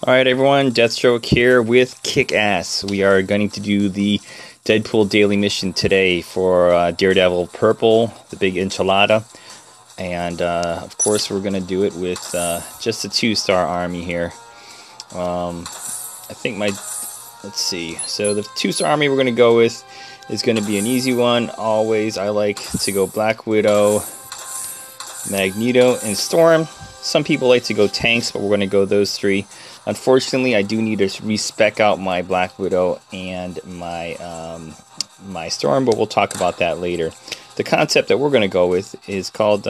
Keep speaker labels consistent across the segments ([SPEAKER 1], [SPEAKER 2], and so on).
[SPEAKER 1] Alright everyone, Deathstroke here with Kick Azz. We are going to do the Deadpool daily mission today for Daredevil Purple, the big enchilada. And of course we're going to do it with just a 2-star army here. I think let's see, so the 2-star army we're going to go with is going to be an easy one. Always I like to go Black Widow, Magneto, and Storm. Some people like to go tanks, but we're going to go those three. Unfortunately, I do need to re-spec out my Black Widow and my my Storm, but we'll talk about that later. The concept that we're going to go with is called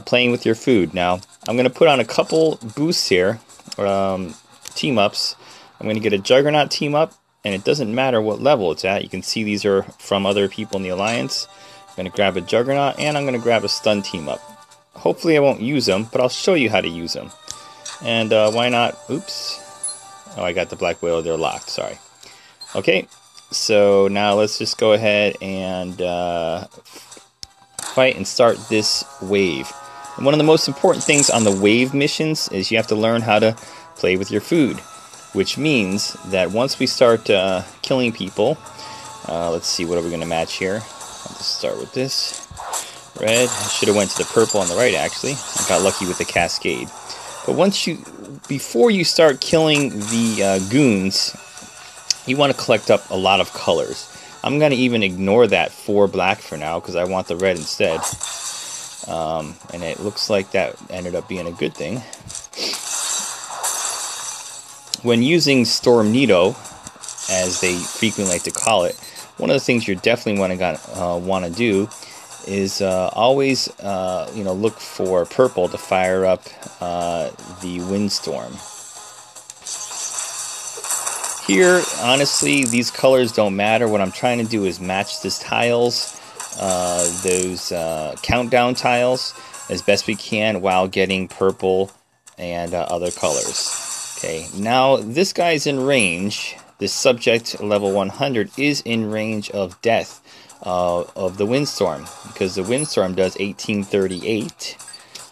[SPEAKER 1] playing with your food. Now, I'm going to put on a couple boosts here, team-ups. I'm going to get a Juggernaut team-up, and it doesn't matter what level it's at. You can see these are from other people in the Alliance. I'm going to grab a Juggernaut, and I'm going to grab a stun team-up. Hopefully I won't use them, but I'll show you how to use them. And why not? Oops. Oh, I got the Black Widow. They're locked. Sorry. Okay. So now let's just go ahead and fight and start this wave. And one of the most important things on the wave missions is you have to learn how to play with your food. Which means that once we start killing people, let's see, what are we going to match here? I'll just start with this. Red. I should have went to the purple on the right, actually. I got lucky with the cascade. But before you start killing the goons, you want to collect up a lot of colors. I'm going to even ignore that 4 black for now, because I want the red instead. And it looks like that ended up being a good thing. When using Stormnedo, as they frequently like to call it, one of the things you're definitely want to do is always look for purple to fire up the windstorm. Here, honestly, these colors don't matter. What I'm trying to do is match these tiles, those countdown tiles, as best we can while getting purple and other colors. Okay, now this guy's in range. This subject, level 100, is in range of death of the windstorm, because the windstorm does 1838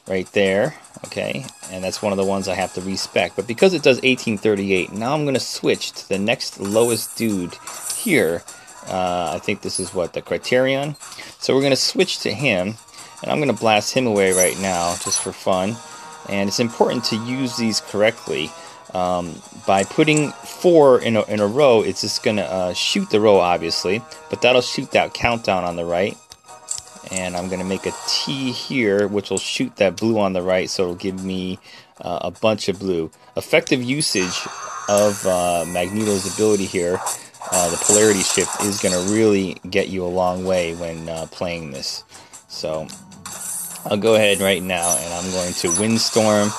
[SPEAKER 1] right there. Okay, and that's one of the ones I have to respec. But because it does 1838, now I'm going to switch to the next lowest dude here. I think this is what, the Criterion. So we're going to switch to him, and I'm going to blast him away right now just for fun. And it's important to use these correctly. By putting 4 in a row, it's just going to shoot the row, obviously, but that'll shoot that countdown on the right. And I'm going to make a T here, which will shoot that blue on the right, so it'll give me a bunch of blue. Effective usage of Magneto's ability here, the polarity shift, is going to really get you a long way when playing this. So I'll go ahead right now, and I'm going to Windstorm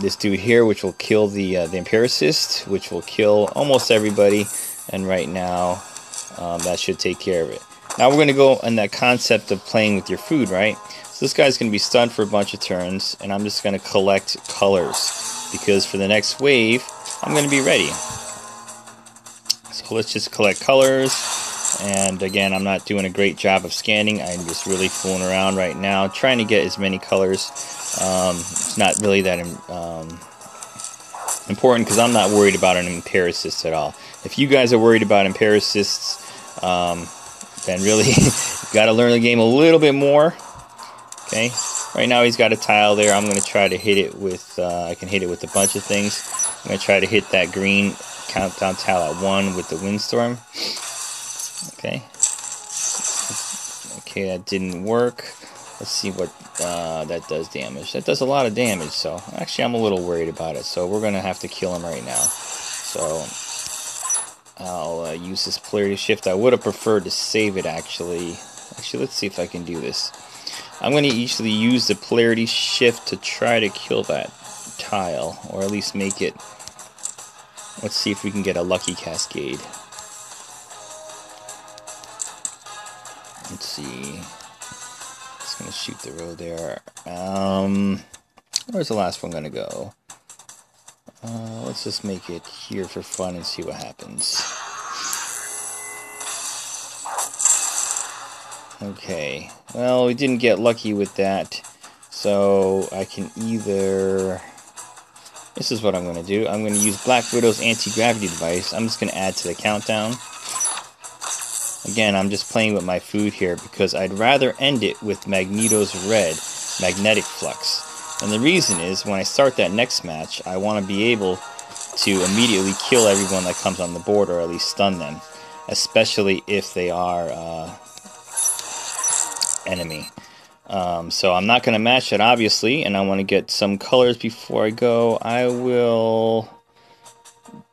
[SPEAKER 1] this dude here, which will kill the Empiricist, which will kill almost everybody, and right now that should take care of it. Now we're going to go on that concept of playing with your food, right? So this guy's going to be stunned for a bunch of turns, and I'm just going to collect colors, because for the next wave, I'm going to be ready. So let's just collect colors, and again, I'm not doing a great job of scanning. I'm just really fooling around right now, trying to get as many colors. It's not really that important, because I'm not worried about an Empiricist at all. If you guys are worried about Empiricists, then really you've got to learn the game a little bit more. Okay, right now he's got a tile there. I'm going to try to hit it with, I can hit it with a bunch of things. I'm going to try to hit that green countdown tile at 1 with the windstorm. Okay. Okay, that didn't work. Let's see what that does damage. That does a lot of damage, so actually I'm a little worried about it. So we're going to have to kill him right now. So I'll use this polarity shift. I would have preferred to save it, actually. Actually, let's see if I can do this. I'm going to usually use the polarity shift to try to kill that tile, or at least make it. Let's see if we can get a lucky cascade. Let's see. It's going to shoot the row there. Where's the last one going to go? Let's just make it here for fun and see what happens. Okay, well, we didn't get lucky with that, so I can either this is what I'm going to do. I'm going to use Black Widow's anti-gravity device. I'm just going to add to the countdown. Again, I'm just playing with my food here because I'd rather end it with Magneto's red magnetic flux. And the reason is, when I start that next match, I want to be able to immediately kill everyone that comes on the board, or at least stun them, especially if they are enemy. So I'm not going to match it, obviously, and I want to get some colors before I go. I will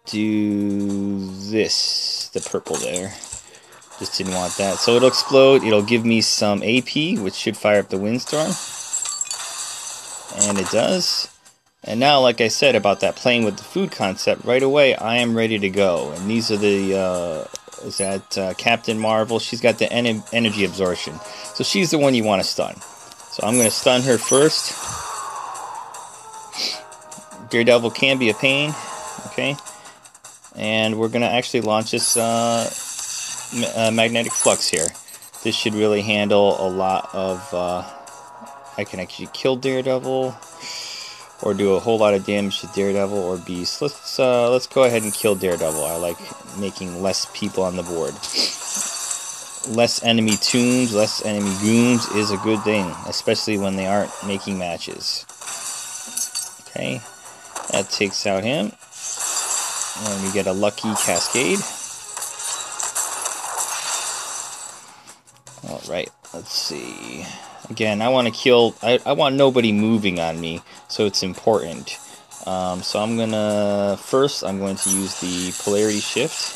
[SPEAKER 1] do this, the purple there. Just didn't want that. So it'll explode. It'll give me some AP, which should fire up the Windstorm. And it does. And now, like I said about that playing with the food concept, right away I am ready to go. And these are the, is that Captain Marvel? She's got the energy absorption. So she's the one you want to stun. So I'm going to stun her first. Daredevil can be a pain. Okay. And we're going to actually launch this magnetic flux here. This should really handle a lot of... I can actually kill Daredevil, or do a whole lot of damage to Daredevil or Beast. Let's go ahead and kill Daredevil. I like making less people on the board. Less enemy toons, less enemy goons is a good thing, especially when they aren't making matches. Okay, that takes out him, and we get a lucky cascade. Alright, let's see. Again, I want to kill... I want nobody moving on me, so it's important. So I'm going to... First, I'm going to use the polarity shift,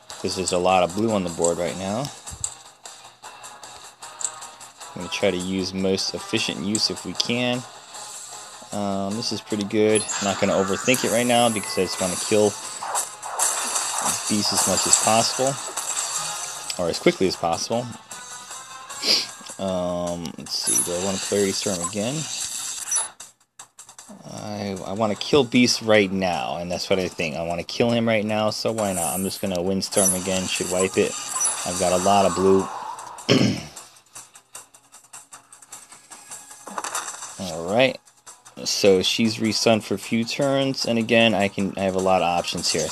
[SPEAKER 1] because there's a lot of blue on the board right now. I'm going to try to use most efficient use if we can. This is pretty good. I'm not going to overthink it right now, because I just want to kill this beast as much as possible, or as quickly as possible. Let's see, do I want to Polarity Storm again? I want to kill Beast right now, and that's what I think. I want to kill him right now, so why not? I'm just going to Windstorm again, should wipe it. I've got a lot of blue. Alright, so she's restunned for a few turns, and again, I have a lot of options here.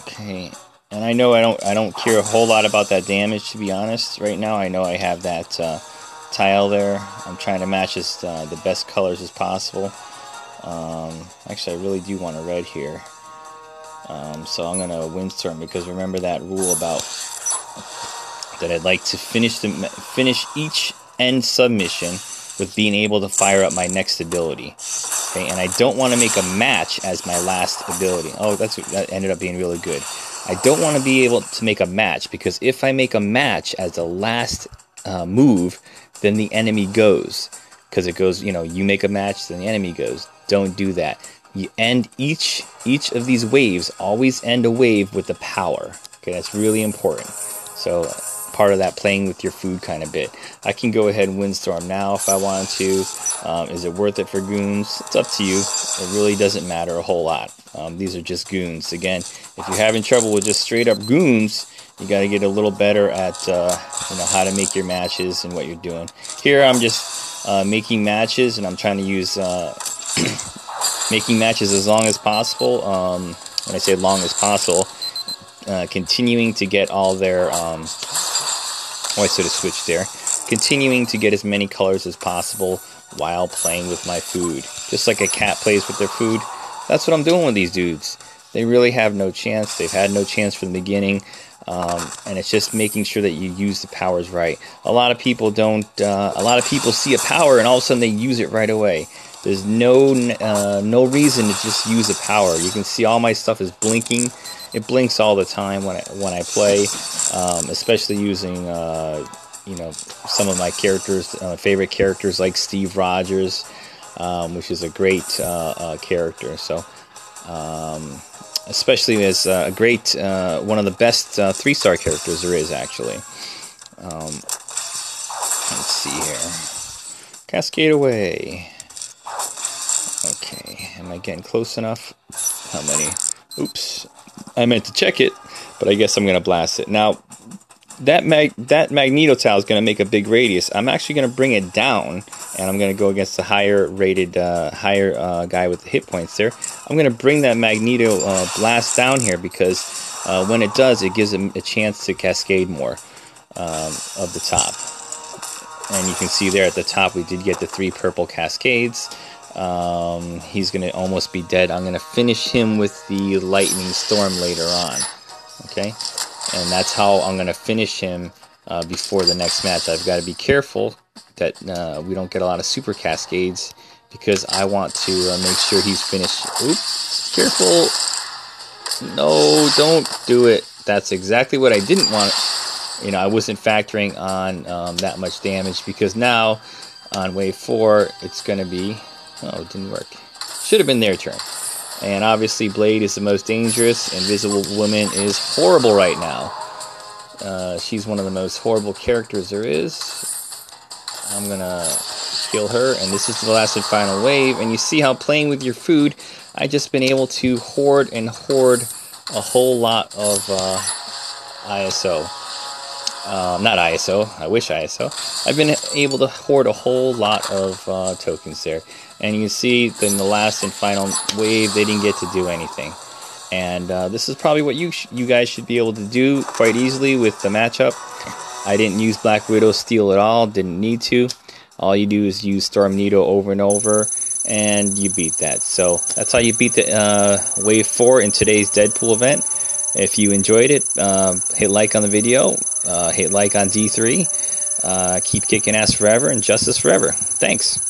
[SPEAKER 1] Okay. And I know I don't care a whole lot about that damage, to be honest. Right now, I know I have that tile there. I'm trying to match the best colors as possible. Actually, I really do want a red here. So I'm going to Windstorm, because remember that rule about that I'd like to finish each end submission with being able to fire up my next ability. Okay, and I don't want to make a match as my last ability. Oh, that ended up being really good. I don't want to be able to make a match, because if I make a match as the last move, then the enemy goes. Because it goes, you know, you make a match, then the enemy goes. Don't do that. You end each of these waves, always end a wave with the power. Okay, that's really important. So part of that playing with your food kind of bit. I can go ahead and Windstorm now if I wanted to. Is it worth it for goons? It's up to you. It really doesn't matter a whole lot. These are just goons. Again, if you're having trouble with just straight up goons, you got to get a little better at you know, how to make your matches and what you're doing. Here I'm just making matches, and I'm trying to use making matches as long as possible. When I say long as possible, continuing to get all their oh, I sort of switched there. Continuing to get as many colors as possible while playing with my food. Just like a cat plays with their food. That's what I'm doing with these dudes. They really have no chance. They've had no chance from the beginning. And it's just making sure that you use the powers right. A lot of people don't. A lot of people see a power and all of a sudden they use it right away. There's no reason to just use a power. You can see all my stuff is blinking. It blinks all the time when I play, especially using you know, some of my characters, favorite characters like Steve Rogers, which is a great character. So especially as a great one of the best 3-star characters there is, actually. Let's see here. Cascade away. Okay, am I getting close enough? How many? Oops. I meant to check it, but I guess I'm going to blast it. Now, that Magneto tile is going to make a big radius. I'm actually going to bring it down and I'm going to go against the higher rated, guy with the hit points there. I'm going to bring that Magneto blast down here because when it does, it gives him a chance to cascade more of the top. And you can see there at the top, we did get the 3 purple cascades. He's going to almost be dead. I'm going to finish him with the lightning storm later on. Okay, and that's how I'm going to finish him before the next match. I've got to be careful that we don't get a lot of super cascades because I want to make sure he's finished. Oops, careful. No, don't do it. That's exactly what I didn't want. You know, I wasn't factoring on that much damage because now on wave 4 it's going to be... Oh, it didn't work. Should have been their turn. And obviously Blade is the most dangerous. Invisible Woman is horrible right now. She's one of the most horrible characters there is. I'm going to kill her. And this is the last and final wave. And you see how playing with your food, I've just been able to hoard a whole lot of ISO. Not ISO, I wish ISO. I've been able to hoard a whole lot of tokens there. And you can see that in the last and final wave, they didn't get to do anything. And this is probably what you guys should be able to do quite easily with the matchup. I didn't use Black Widow Steel at all, didn't need to. All you do is use Storm Needle over and over, and you beat that. So that's how you beat the wave 4 in today's Deadpool event. If you enjoyed it, hit like on the video, hit like on D3, keep kicking ass forever and justice forever. Thanks.